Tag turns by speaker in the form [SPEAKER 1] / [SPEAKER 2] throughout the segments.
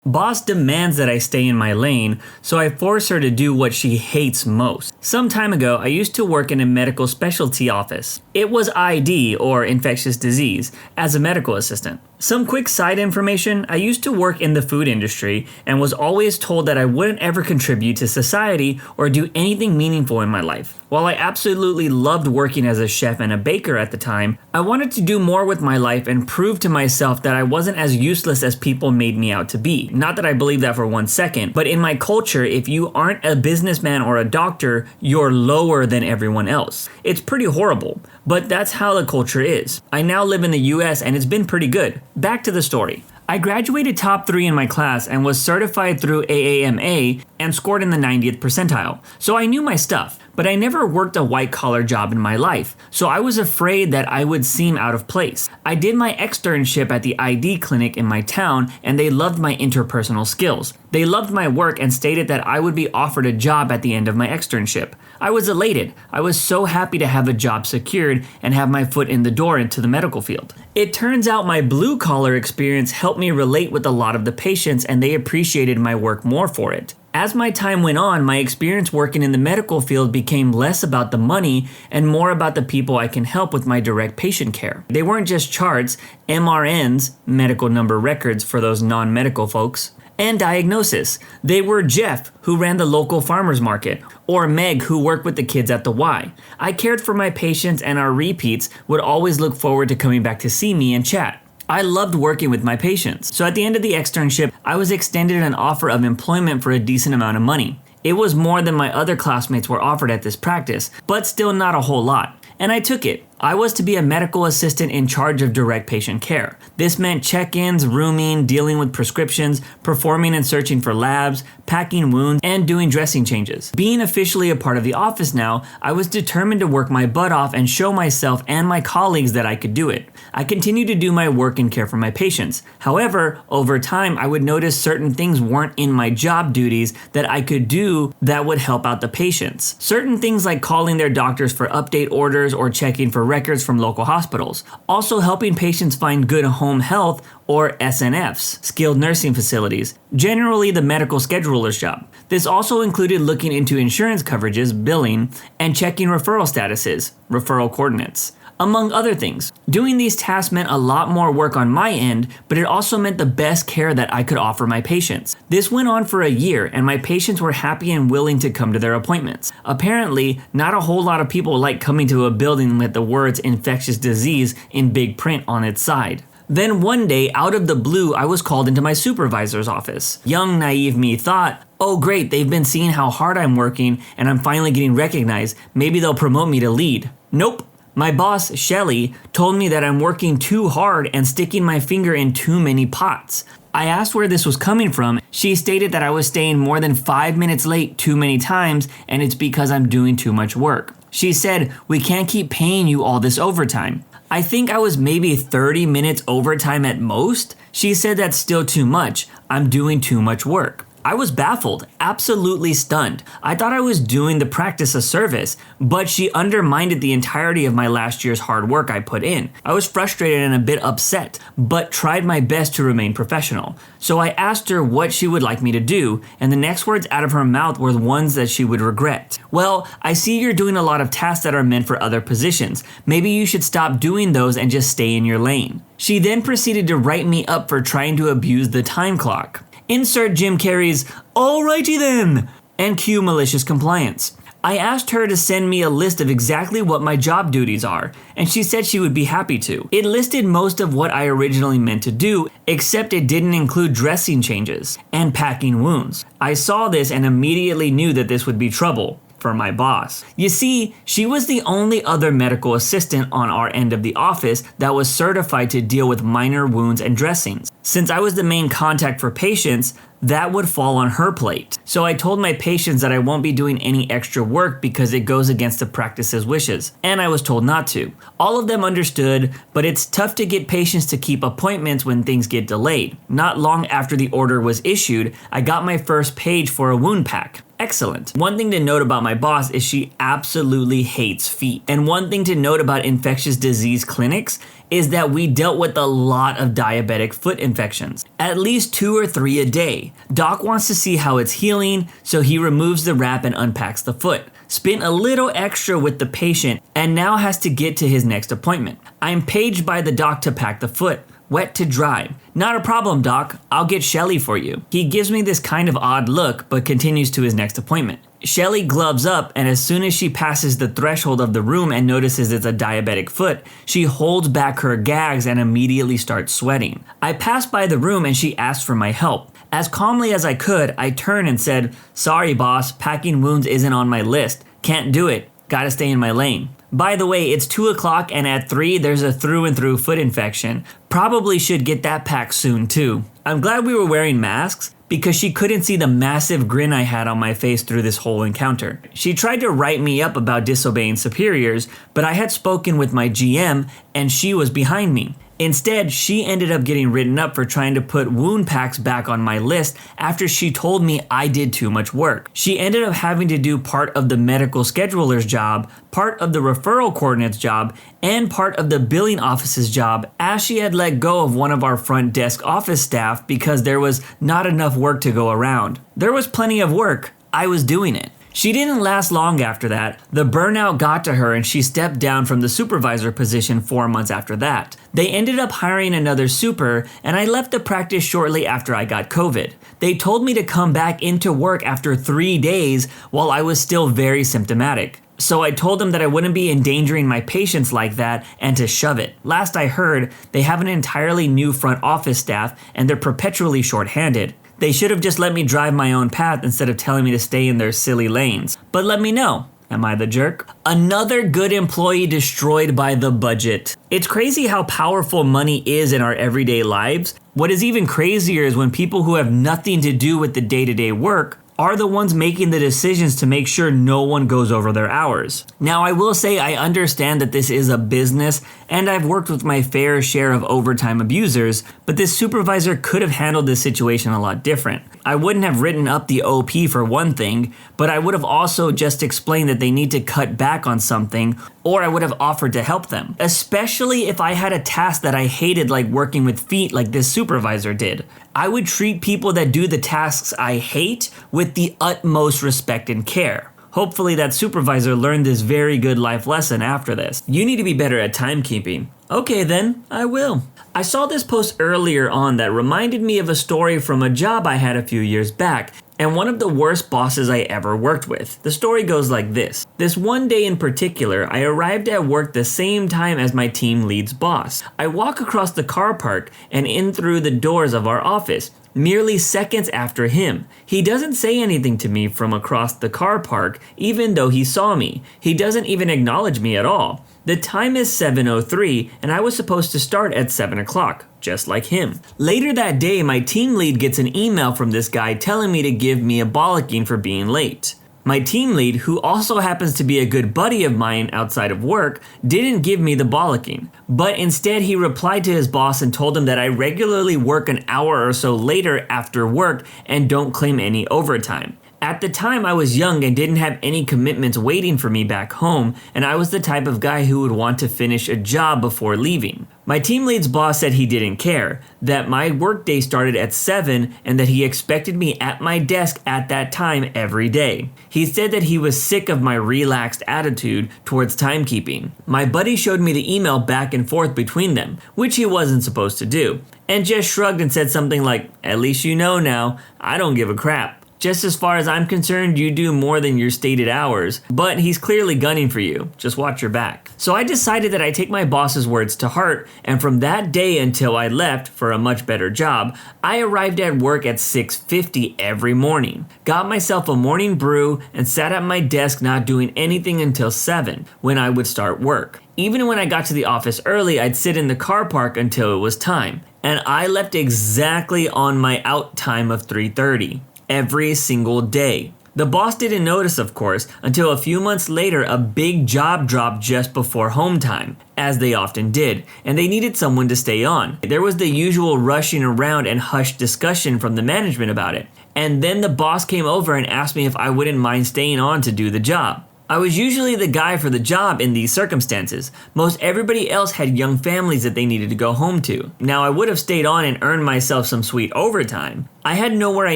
[SPEAKER 1] Boss demands that I stay in my lane, so I force her to do what she hates most. Some time ago, I used to work in a medical specialty office. It was ID, or infectious disease, as a medical assistant. Some quick side information, I used to work in the food industry and was always told that I wouldn't ever contribute to society or do anything meaningful in my life. While I absolutely loved working as a chef and a baker at the time, I wanted to do more with my life and prove to myself that I wasn't as useless as people made me out to be. Not that I believe that for 1 second, but in my culture, if you aren't a businessman or a doctor, you're lower than everyone else. It's pretty horrible, but that's how the culture is. I now live in the US and it's been pretty good. Back to the story. I graduated top 3 in my class and was certified through AAMA and scored in the 90th percentile. So I knew my stuff, but I never worked a white-collar job in my life, so I was afraid that I would seem out of place. I did my externship at the ID clinic in my town, and they loved my interpersonal skills. They loved my work and stated that I would be offered a job at the end of my externship. I was elated. I was so happy to have a job secured and have my foot in the door into the medical field. It turns out my blue-collar experience helped me relate with a lot of the patients, and they appreciated my work more for it. As my time went on, my experience working in the medical field became less about the money and more about the people I can help with my direct patient care. They weren't just charts, MRNs, medical number records for those non-medical folks, and diagnosis. They were Jeff, who ran the local farmers market, or Meg, who worked with the kids at the Y. I cared for my patients, and our repeats would always look forward to coming back to see me and chat. I loved working with my patients. So at the end of the externship, I was extended an offer of employment for a decent amount of money. It was more than my other classmates were offered at this practice, but still not a whole lot. And I took it. I was to be a medical assistant in charge of direct patient care. This meant check-ins, rooming, dealing with prescriptions, performing and searching for labs, packing wounds, and doing dressing changes. Being officially a part of the office now, I was determined to work my butt off and show myself and my colleagues that I could do it. I continued to do my work and care for my patients. However, over time, I would notice certain things weren't in my job duties that I could do that would help out the patients. Certain things like calling their doctors for update orders or checking for records from local hospitals. Also helping patients find good home health or SNFs, skilled nursing facilities, generally the medical scheduler's job. This also included looking into insurance coverages, billing, and checking referral statuses, referral coordinates, among other things. Doing these tasks meant a lot more work on my end, but it also meant the best care that I could offer my patients. This went on for a year, and my patients were happy and willing to come to their appointments. Apparently, not a whole lot of people like coming to a building with the words infectious disease in big print on its side. Then one day, out of the blue, I was called into my supervisor's office. Young, naive me thought, oh great, they've been seeing how hard I'm working and I'm finally getting recognized. Maybe they'll promote me to lead. Nope. My boss, Shelly, told me that I'm working too hard and sticking my finger in too many pots. I asked where this was coming from. She stated that I was staying more than 5 minutes late too many times and it's because I'm doing too much work. She said, we can't keep paying you all this overtime. I think I was maybe 30 minutes overtime at most. She said that's still too much. I'm doing too much work. I was baffled, absolutely stunned. I thought I was doing the practice a service, but she undermined the entirety of my last year's hard work I put in. I was frustrated and a bit upset, but tried my best to remain professional. So I asked her what she would like me to do, and the next words out of her mouth were the ones that she would regret. Well, I see you're doing a lot of tasks that are meant for other positions. Maybe you should stop doing those and just stay in your lane. She then proceeded to write me up for trying to abuse the time clock. Insert Jim Carrey's, alrighty then, and cue malicious compliance. I asked her to send me a list of exactly what my job duties are, and she said she would be happy to. It listed most of what I originally meant to do, except it didn't include dressing changes and packing wounds. I saw this and immediately knew that this would be trouble for my boss. You see, she was the only other medical assistant on our end of the office that was certified to deal with minor wounds and dressings. Since I was the main contact for patients, that would fall on her plate. So I told my patients that I won't be doing any extra work because it goes against the practice's wishes, and I was told not to. All of them understood, but it's tough to get patients to keep appointments when things get delayed. Not long after the order was issued, I got my first page for a wound pack. Excellent. One thing to note about my boss is she absolutely hates feet. And one thing to note about infectious disease clinics is that we dealt with a lot of diabetic foot infections, at least 2 or 3 a day. Doc wants to see how it's healing, so he removes the wrap and unpacks the foot. Spent a little extra with the patient and now has to get to his next appointment. I'm paged by the doc to pack the foot. Wet to dry. Not a problem, doc. I'll get Shelly for you. He gives me this kind of odd look, but continues to his next appointment. Shelly gloves up, and as soon as she passes the threshold of the room and notices it's a diabetic foot, she holds back her gags and immediately starts sweating. I pass by the room and she asks for my help. As calmly as I could, I turned and said, "Sorry, boss, packing wounds isn't on my list. Can't do it. Gotta stay in my lane." By the way, it's 2 o'clock and at 3 there's a through and through foot infection. Probably should get that packed soon too. I'm glad we were wearing masks because she couldn't see the massive grin I had on my face through this whole encounter. She tried to write me up about disobeying superiors, but I had spoken with my GM and she was behind me. Instead, she ended up getting written up for trying to put wound packs back on my list after she told me I did too much work. She ended up having to do part of the medical scheduler's job, part of the referral coordinate's job, and part of the billing office's job, as she had let go of one of our front desk office staff because there was not enough work to go around. There was plenty of work. I was doing it. She didn't last long after that. The burnout got to her and she stepped down from the supervisor position 4 months after that. They ended up hiring another super and I left the practice shortly after I got COVID. They told me to come back into work after 3 days while I was still very symptomatic. So I told them that I wouldn't be endangering my patients like that and to shove it. Last I heard, they have an entirely new front office staff and they're perpetually short-handed. They should have just let me drive my own path instead of telling me to stay in their silly lanes. But let me know. Am I the jerk? Another good employee destroyed by the budget. It's crazy how powerful money is in our everyday lives. What is even crazier is when people who have nothing to do with the day-to-day work are the ones making the decisions to make sure no one goes over their hours. Now, I will say I understand that this is a business and I've worked with my fair share of overtime abusers, but this supervisor could have handled this situation a lot different. I wouldn't have written up the OP for one thing, but I would have also just explained that they need to cut back on something, or I would have offered to help them, especially if I had a task that I hated, like working with feet like this supervisor did. I would treat people that do the tasks I hate with the utmost respect and care. Hopefully that supervisor learned this very good life lesson after this. You need to be better at timekeeping. Okay then, I will. I saw this post earlier on that reminded me of a story from a job I had a few years back, and one of the worst bosses I ever worked with. The story goes like this. This one day in particular, I arrived at work the same time as my team lead's boss. I walk across the car park and in through the doors of our office, merely seconds after him. He doesn't say anything to me from across the car park, even though he saw me. He doesn't even acknowledge me at all. The time is 7:03 and I was supposed to start at 7 o'clock, just like him. Later that day, my team lead gets an email from this guy telling me to give me a bollocking for being late. My team lead, who also happens to be a good buddy of mine outside of work, didn't give me the bollocking, but instead he replied to his boss and told him that I regularly work an hour or so later after work and don't claim any overtime. At the time, I was young and didn't have any commitments waiting for me back home, and I was the type of guy who would want to finish a job before leaving. My team lead's boss said he didn't care, that my workday started at 7 and that he expected me at my desk at that time every day. He said that he was sick of my relaxed attitude towards timekeeping. My buddy showed me the email back and forth between them, which he wasn't supposed to do, and just shrugged and said something like, "At least you know now, I don't give a crap. Just as far as I'm concerned, you do more than your stated hours, but he's clearly gunning for you. Just watch your back." So I decided that I take my boss's words to heart, and from that day until I left for a much better job, I arrived at work at 6:50 every morning, got myself a morning brew, and sat at my desk not doing anything until 7, when I would start work. Even when I got to the office early, I'd sit in the car park until it was time, and I left exactly on my out time of 3:30. Every single day. The boss didn't notice, of course, until a few months later a big job dropped just before home time, as they often did, and they needed someone to stay on. There was the usual rushing around and hushed discussion from the management about it, and then the boss came over and asked me if I wouldn't mind staying on to do the job. I was usually the guy for the job in these circumstances. Most everybody else had young families that they needed to go home to. Now, I would have stayed on and earned myself some sweet overtime. I had nowhere I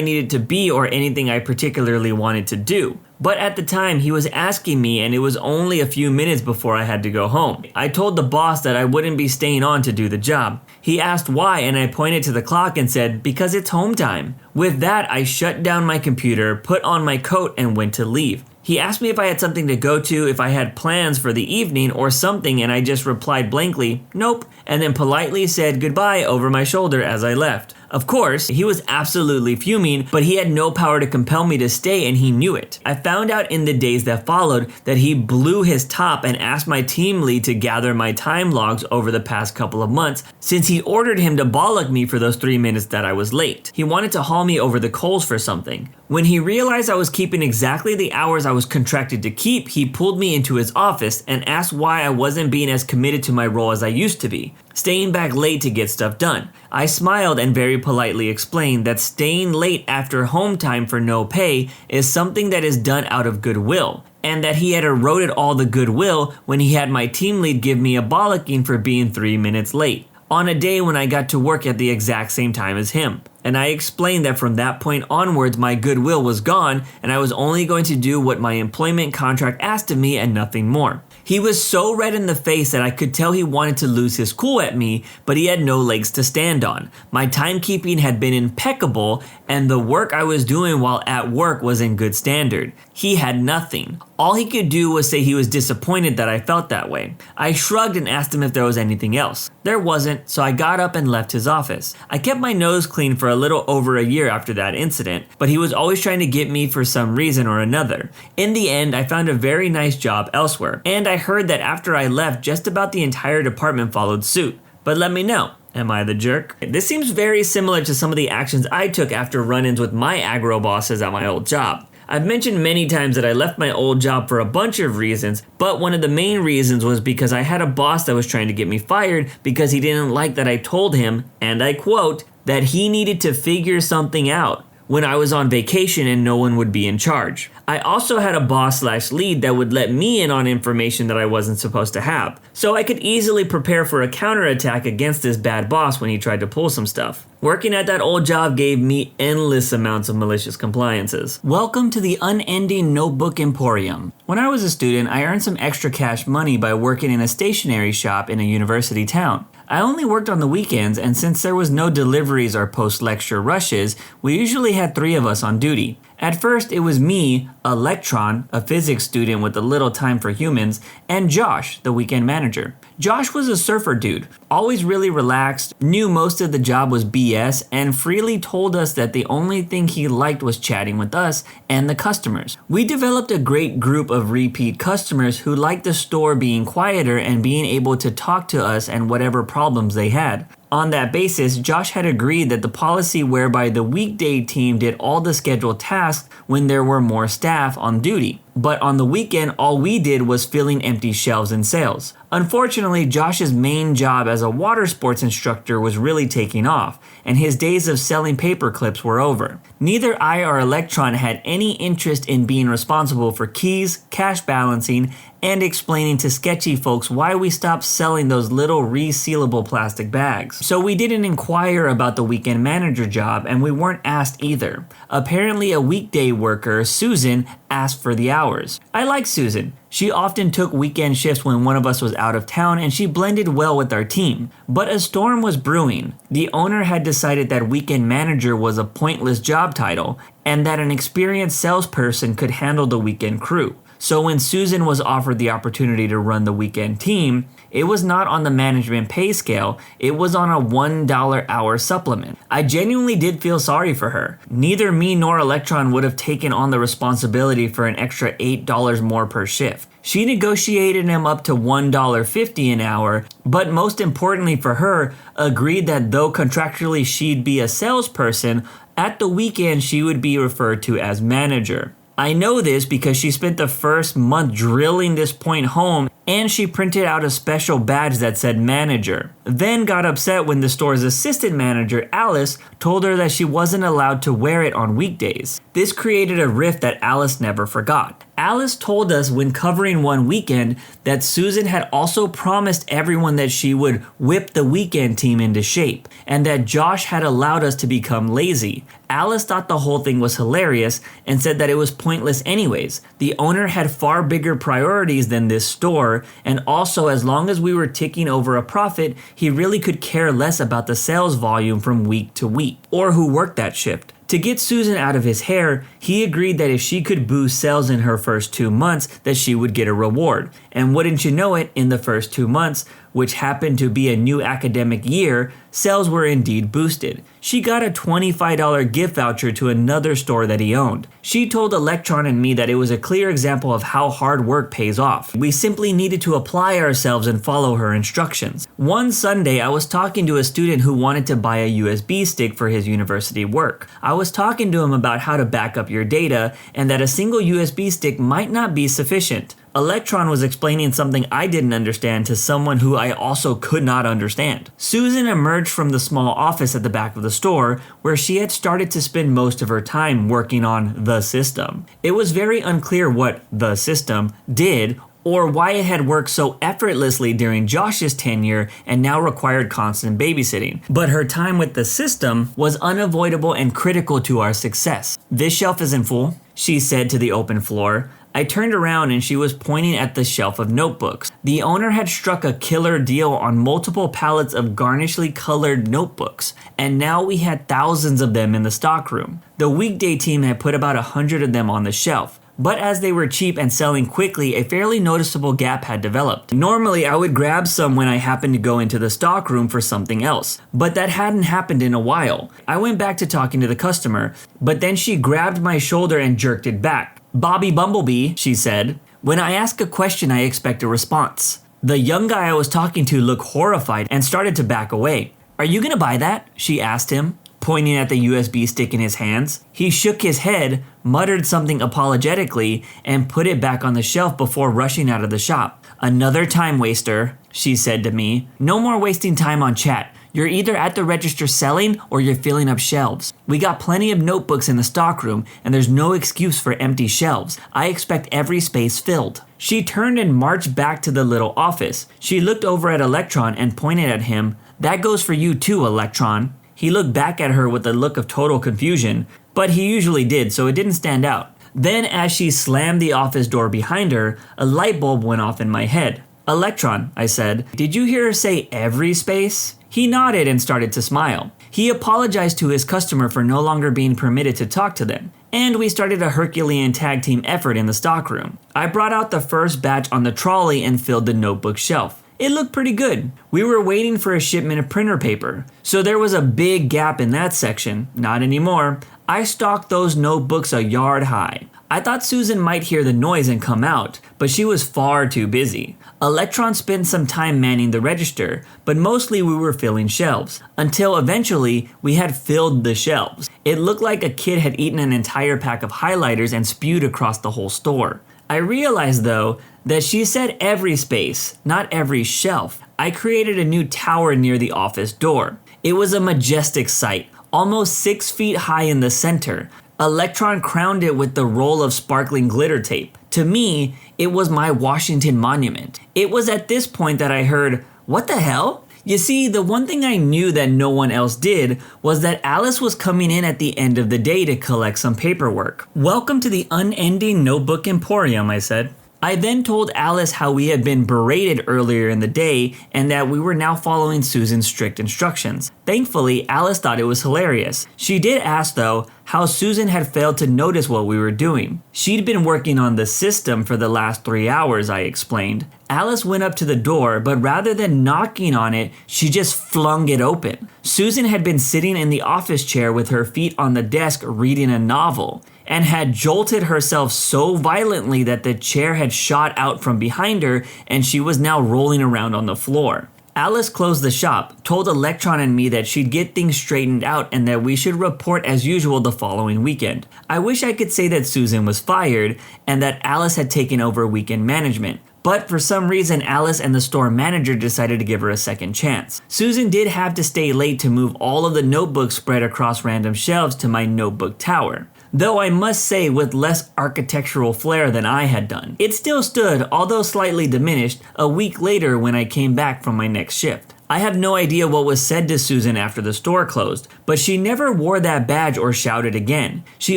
[SPEAKER 1] needed to be or anything I particularly wanted to do. But at the time, he was asking me, and it was only a few minutes before I had to go home. I told the boss that I wouldn't be staying on to do the job. He asked why, and I pointed to the clock and said, because it's home time. With that, I shut down my computer, put on my coat, and went to leave. He asked me if I had something to go to, if I had plans for the evening or something, and I just replied blankly, nope, and then politely said goodbye over my shoulder as I left. Of course, he was absolutely fuming, but he had no power to compel me to stay, and he knew it. I found out in the days that followed that he blew his top and asked my team lead to gather my time logs over the past couple of months, since he ordered him to bollock me for those 3 minutes that I was late. He wanted to haul me over the coals for something. When he realized I was keeping exactly the hours I was contracted to keep, he pulled me into his office and asked why I wasn't being as committed to my role as I used to be, staying back late to get stuff done. I smiled and very politely explained that staying late after home time for no pay is something that is done out of goodwill, and that he had eroded all the goodwill when he had my team lead give me a bollocking for being 3 minutes late, on a day when I got to work at the exact same time as him. And I explained that from that point onwards my goodwill was gone and I was only going to do what my employment contract asked of me and nothing more. He was so red in the face that I could tell he wanted to lose his cool at me, but he had no legs to stand on. My timekeeping had been impeccable, and the work I was doing while at work was in good standard. He had nothing. All he could do was say he was disappointed that I felt that way. I shrugged and asked him if there was anything else. There wasn't, so I got up and left his office. I kept my nose clean for a little over a year after that incident, but he was always trying to get me for some reason or another. In the end, I found a very nice job elsewhere, and I heard that after I left, just about the entire department followed suit. But let me know. Am I the jerk? This seems very similar to some of the actions I took after run-ins with my aggro bosses at my old job. I've mentioned many times that I left my old job for a bunch of reasons, but one of the main reasons was because I had a boss that was trying to get me fired because he didn't like that I told him, and I quote, that he needed to figure something out when I was on vacation and no one would be in charge. I also had a boss/lead that would let me in on information that I wasn't supposed to have, so I could easily prepare for a counterattack against this bad boss when he tried to pull some stuff. Working at that old job gave me endless amounts of malicious compliances. Welcome to the unending notebook emporium. When I was a student, I earned some extra cash money by working in a stationery shop in a university town. I only worked on the weekends, and since there was no deliveries or post-lecture rushes, we usually had 3 of us on duty. At first, it was me, Electron, a physics student with a little time for humans, and Josh, the weekend manager. Josh was a surfer dude, always really relaxed, knew most of the job was BS, and freely told us that the only thing he liked was chatting with us and the customers. We developed a great group of repeat customers who liked the store being quieter and being able to talk to us and whatever problems they had. On that basis, Josh had agreed that the policy whereby the weekday team did all the scheduled tasks when there were more staff on duty, but on the weekend all we did was filling empty shelves in sales. Unfortunately, Josh's main job as a water sports instructor was really taking off, and his days of selling paper clips were over. Neither I or Electron had any interest in being responsible for keys, cash balancing, and explaining to sketchy folks why we stopped selling those little resealable plastic bags. So we didn't inquire about the weekend manager job, and we weren't asked either. Apparently a weekday worker, Susan, asked for the hours. I like Susan. She often took weekend shifts when one of us was out of town, and she blended well with our team. But a storm was brewing. The owner had decided that weekend manager was a pointless job title, and that an experienced salesperson could handle the weekend crew. So when Susan was offered the opportunity to run the weekend team, it was not on the management pay scale, it was on a $1 hour supplement. I genuinely did feel sorry for her. Neither me nor Electron would have taken on the responsibility for an extra $8 more per shift. She negotiated him up to $1.50 an hour, but most importantly for her, agreed that though contractually she'd be a salesperson, at the weekend she would be referred to as manager. I know this because she spent the first month drilling this point home and she printed out a special badge that said manager. Then got upset when the store's assistant manager, Alice, told her that she wasn't allowed to wear it on weekdays. This created a rift that Alice never forgot. Alice told us when covering one weekend that Susan had also promised everyone that she would whip the weekend team into shape, and that Josh had allowed us to become lazy. Alice thought the whole thing was hilarious and said that it was pointless anyways. The owner had far bigger priorities than this store, and also as long as we were ticking over a profit, he really could care less about the sales volume from week to week, or who worked that shift. To get Susan out of his hair, he agreed that if she could boost sales in her first 2 months, that she would get a reward. And wouldn't you know it, in the first 2 months, which happened to be a new academic year, sales were indeed boosted. She got a $25 gift voucher to another store that he owned. She told Electron and me that it was a clear example of how hard work pays off. We simply needed to apply ourselves and follow her instructions. One Sunday, I was talking to a student who wanted to buy a USB stick for his university work. I was talking to him about how to back up your data and that a single USB stick might not be sufficient. Electron was explaining something I didn't understand to someone who I also could not understand. Susan emerged from the small office at the back of the store where she had started to spend most of her time working on the system. It was very unclear what the system did or why it had worked so effortlessly during Josh's tenure and now required constant babysitting. But her time with the system was unavoidable and critical to our success. "This shelf isn't full," she said to the open floor. I turned around and she was pointing at the shelf of notebooks. The owner had struck a killer deal on multiple pallets of garnishly colored notebooks, and now we had thousands of them in the stockroom. The weekday team had put about 100 of them on the shelf. But as they were cheap and selling quickly, a fairly noticeable gap had developed. Normally, I would grab some when I happened to go into the stockroom for something else, but that hadn't happened in a while. I went back to talking to the customer, but then she grabbed my shoulder and jerked it back. "Bobby Bumblebee," she said. "When I ask a question, I expect a response." The young guy I was talking to looked horrified and started to back away. "Are you gonna buy that?" she asked him, pointing at the USB stick in his hands. He shook his head, muttered something apologetically, and put it back on the shelf before rushing out of the shop. "Another time waster," she said to me. "No more wasting time on chat. You're either at the register selling or you're filling up shelves. We got plenty of notebooks in the stockroom and there's no excuse for empty shelves. I expect every space filled." She turned and marched back to the little office. She looked over at Electron and pointed at him. "That goes for you too, Electron." He looked back at her with a look of total confusion, but he usually did, so it didn't stand out. Then as she slammed the office door behind her, a light bulb went off in my head. "Electron," I said, "did you hear her say every space?" He nodded and started to smile. He apologized to his customer for no longer being permitted to talk to them, and we started a Herculean tag team effort in the stockroom. I brought out the first batch on the trolley and filled the notebook shelf. It looked pretty good. We were waiting for a shipment of printer paper, so there was a big gap in that section. Not anymore. I stocked those notebooks a yard high. I thought Susan might hear the noise and come out, but she was far too busy. Electron spent some time manning the register, but mostly we were filling shelves, until eventually we had filled the shelves. It looked like a kid had eaten an entire pack of highlighters and spewed across the whole store. I realized though that she said every space, not every shelf. I created a new tower near the office door. It was a majestic sight, almost 6 feet high in the center. Electron crowned it with the roll of sparkling glitter tape. To me, it was my Washington monument. It was at this point that I heard, "What the hell?" You see, the one thing I knew that no one else did was that Alice was coming in at the end of the day to collect some paperwork. "Welcome to the unending notebook emporium," I said. I then told Alice how we had been berated earlier in the day and that we were now following Susan's strict instructions. Thankfully, Alice thought it was hilarious. She did ask, though, how Susan had failed to notice what we were doing. She'd been working on the system for the last 3 hours, I explained. Alice went up to the door, but rather than knocking on it, she just flung it open. Susan had been sitting in the office chair with her feet on the desk reading a novel, and had jolted herself so violently that the chair had shot out from behind her and she was now rolling around on the floor. Alice closed the shop, told Electron and me that she'd get things straightened out and that we should report as usual the following weekend. I wish I could say that Susan was fired and that Alice had taken over weekend management, but for some reason Alice and the store manager decided to give her a second chance. Susan did have to stay late to move all of the notebooks spread across random shelves to my notebook tower. Though I must say with less architectural flair than I had done. It still stood, although slightly diminished, a week later when I came back from my next shift. I have no idea what was said to Susan after the store closed, but she never wore that badge or shouted again. She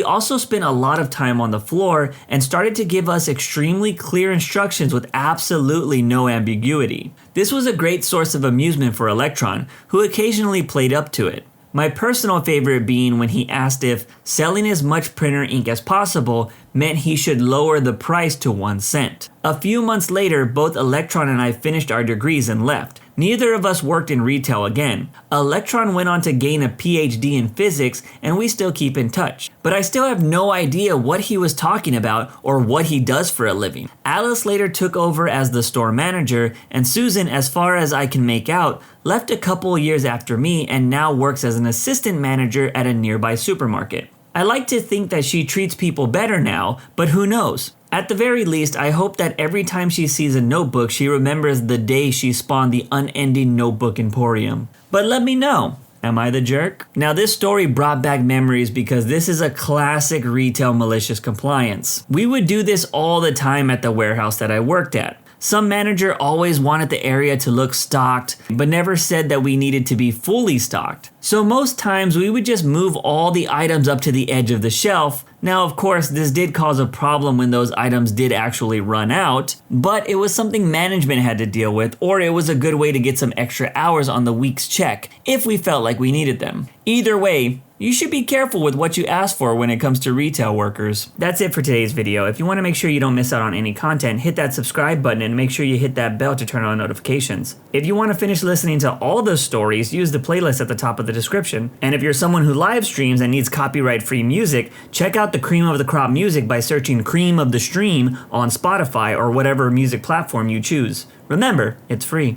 [SPEAKER 1] also spent a lot of time on the floor and started to give us extremely clear instructions with absolutely no ambiguity. This was a great source of amusement for Electron, who occasionally played up to it. My personal favorite being when he asked if selling as much printer ink as possible meant he should lower the price to 1 cent. A few months later, both Electron and I finished our degrees and left. Neither of us worked in retail again. Electron went on to gain a PhD in physics, and we still keep in touch. But I still have no idea what he was talking about or what he does for a living. Alice later took over as the store manager, and Susan, as far as I can make out, left a couple years after me and now works as an assistant manager at a nearby supermarket. I like to think that she treats people better now, but who knows? At the very least, I hope that every time she sees a notebook, she remembers the day she spawned the unending notebook emporium. But let me know. Am I the jerk? Now this story brought back memories because this is a classic retail malicious compliance. We would do this all the time at the warehouse that I worked at. Some manager always wanted the area to look stocked, but never said that we needed to be fully stocked. So most times we would just move all the items up to the edge of the shelf. Now of course this did cause a problem when those items did actually run out, but it was something management had to deal with, or it was a good way to get some extra hours on the week's check if we felt like we needed them. Either way, you should be careful with what you ask for when it comes to retail workers. That's it for today's video. If you want to make sure you don't miss out on any content, hit that subscribe button and make sure you hit that bell to turn on notifications. If you want to finish listening to all those stories, use the playlist at the top of the description. And if you're someone who live streams and needs copyright-free music, check out the Cream of the Crop music by searching Cream of the Stream on Spotify or whatever music platform you choose. Remember, it's free.